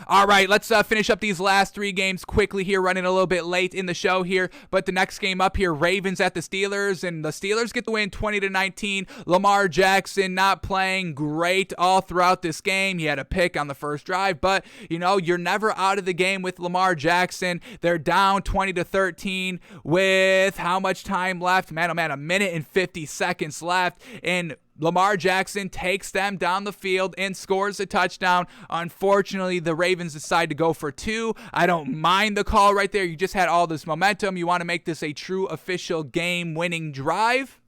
All right, let's finish up these last three games quickly here, running a little bit late in the show here. But the next game up here, Ravens at the Steelers, and the Steelers get the win 20-19. Lamar Jackson not playing great all throughout this game. He had a pick on the first drive, but, you're never out of the game with Lamar Jackson. They're down 20-13 with how much time left? Man, oh man, 1 minute and 50 seconds left, and Lamar Jackson takes them down the field and scores a touchdown. Unfortunately, the Ravens decide to go for two. I don't mind the call right there. You just had all this momentum. You want to make this a true official game-winning drive,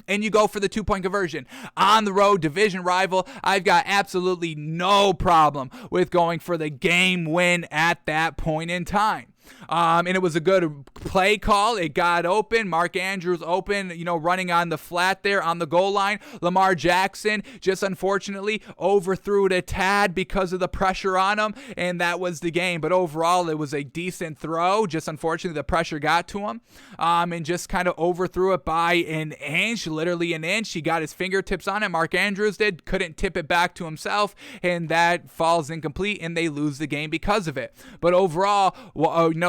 and you go for the 2-point conversion. On the road, division rival, I've got absolutely no problem with going for the game win at that point in time. And it was a good play call. It got open. Mark Andrews open, running on the flat there on the goal line. Lamar Jackson just unfortunately overthrew it a tad because of the pressure on him, and that was the game. But overall, it was a decent throw. Just unfortunately, the pressure got to him, and just kind of overthrew it by an inch, literally an inch. He got his fingertips on it. Mark Andrews couldn't tip it back to himself, and that falls incomplete, and they lose the game because of it. But overall,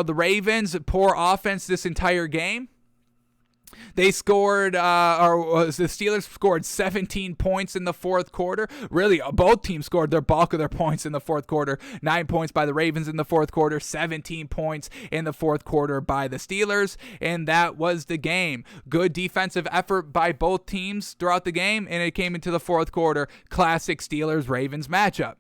the Ravens, poor offense this entire game. They scored, the Steelers scored 17 points in the fourth quarter. Really, both teams scored their bulk of their points in the fourth quarter. 9 points by the Ravens in the fourth quarter, 17 points in the fourth quarter by the Steelers, and that was the game. Good defensive effort by both teams throughout the game, and it came into the fourth quarter. Classic Steelers-Ravens matchup.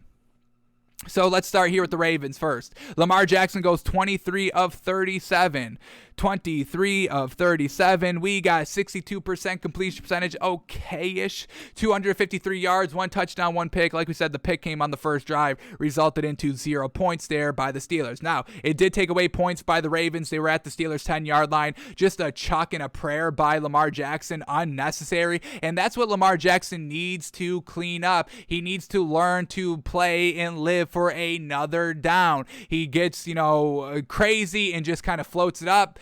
So let's start here with the Ravens first. Lamar Jackson goes 23 of 37. 23 of 37. We got 62% completion percentage, okay-ish. 253 yards, 1 touchdown, 1 pick. Like we said, the pick came on the first drive, resulted into 0 points there by the Steelers. Now, it did take away points by the Ravens. They were at the Steelers' 10-yard line. Just a chuck and a prayer by Lamar Jackson, unnecessary. And that's what Lamar Jackson needs to clean up. He needs to learn to play and live for another down. He gets, crazy and just kind of floats it up.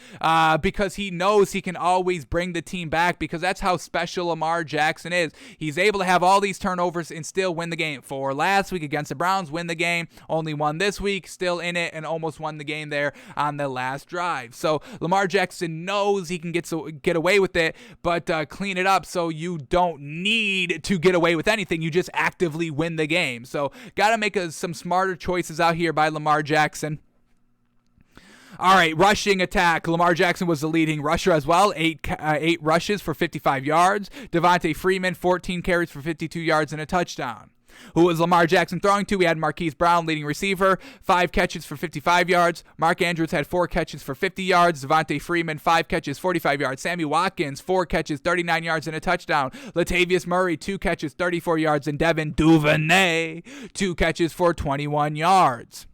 Because he knows he can always bring the team back, because that's how special Lamar Jackson is. He's able to have all these turnovers and still win the game. For last week against the Browns, win the game, only won this week, still in it, and almost won the game there on the last drive. So Lamar Jackson knows he can get away with it, but clean it up so you don't need to get away with anything. You just actively win the game. So got to make some smarter choices out here by Lamar Jackson. All right, rushing attack. Lamar Jackson was the leading rusher as well. 8 rushes for 55 yards. Devontae Freeman, 14 carries for 52 yards and a touchdown. Who was Lamar Jackson throwing to? We had Marquise Brown, leading receiver, 5 catches for 55 yards. Mark Andrews had 4 catches for 50 yards. Devontae Freeman, 5 catches, 45 yards. Sammy Watkins, 4 catches, 39 yards and a touchdown. Latavius Murray, 2 catches, 34 yards. And Devin Duvernay, 2 catches for 21 yards.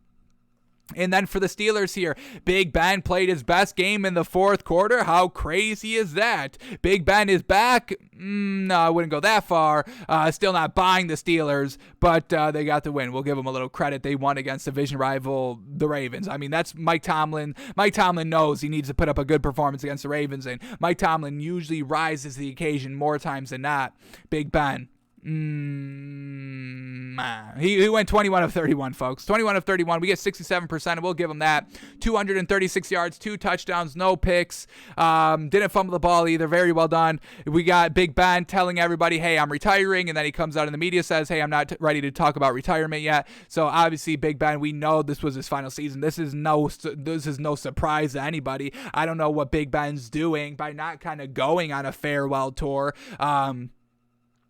And then for the Steelers here, Big Ben played his best game in the fourth quarter. How crazy is that? Big Ben is back. No, I wouldn't go that far. Still not buying the Steelers, but they got the win. We'll give them a little credit. They won against division rival, the Ravens. I mean, that's Mike Tomlin. Mike Tomlin knows he needs to put up a good performance against the Ravens, and Mike Tomlin usually rises to the occasion more times than not. Big Ben. He went 21 of 31, folks. 21 of 31. We get 67%, and we'll give him that. 236 yards, 2 touchdowns, no picks. Didn't fumble the ball either. Very well done. We got Big Ben telling everybody, hey, I'm retiring, and then he comes out in the media, says, hey, I'm not ready to talk about retirement yet. So obviously, Big Ben, we know this was his final season. This is no surprise to anybody. I don't know what Big Ben's doing by not kind of going on a farewell tour.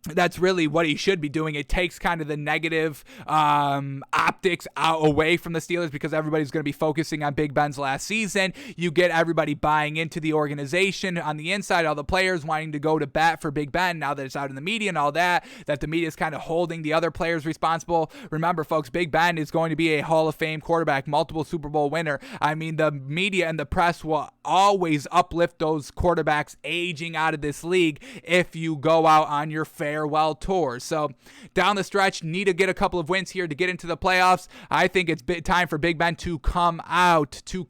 That's really what he should be doing. It takes kind of the negative optics away from the Steelers, because everybody's going to be focusing on Big Ben's last season. You get everybody buying into the organization on the inside, all the players wanting to go to bat for Big Ben now that it's out in the media and all that the media is kind of holding the other players responsible. Remember, folks, Big Ben is going to be a Hall of Fame quarterback, multiple Super Bowl winner. I mean, the media and the press will always uplift those quarterbacks aging out of this league if you go out on your farewell tour. So down the stretch, need to get a couple of wins here to get into the playoffs. I think it's time for Big Ben to come out to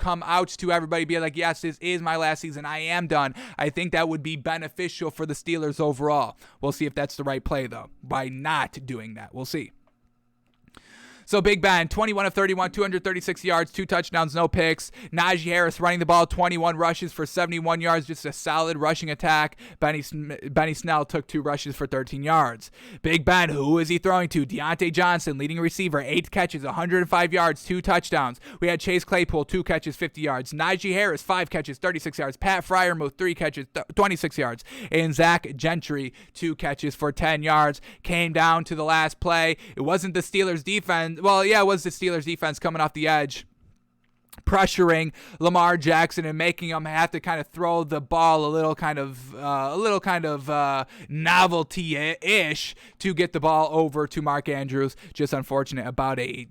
everybody, be like, yes, this is my last season. I am done. I think that would be beneficial for the Steelers overall. We'll see if that's the right play, though, by not doing that. We'll see. So Big Ben, 21 of 31, 236 yards, 2 touchdowns, no picks. Najee Harris running the ball, 21 rushes for 71 yards, just a solid rushing attack. Benny Snell took 2 rushes for 13 yards. Big Ben, who is he throwing to? Deontay Johnson, leading receiver, 8 catches, 105 yards, 2 touchdowns. We had Chase Claypool, 2 catches, 50 yards. Najee Harris, 5 catches, 36 yards. Pat Fryermuth, 3 catches, 26 yards. And Zach Gentry, 2 catches for 10 yards. Came down to the last play. It wasn't the Steelers defense. Well, yeah, it was the Steelers defense coming off the edge, pressuring Lamar Jackson and making him have to kind of throw the ball a little kind of novelty-ish to get the ball over to Mark Andrews. Just unfortunate about a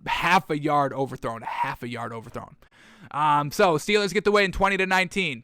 half a yard overthrown. So Steelers get the win 20-19.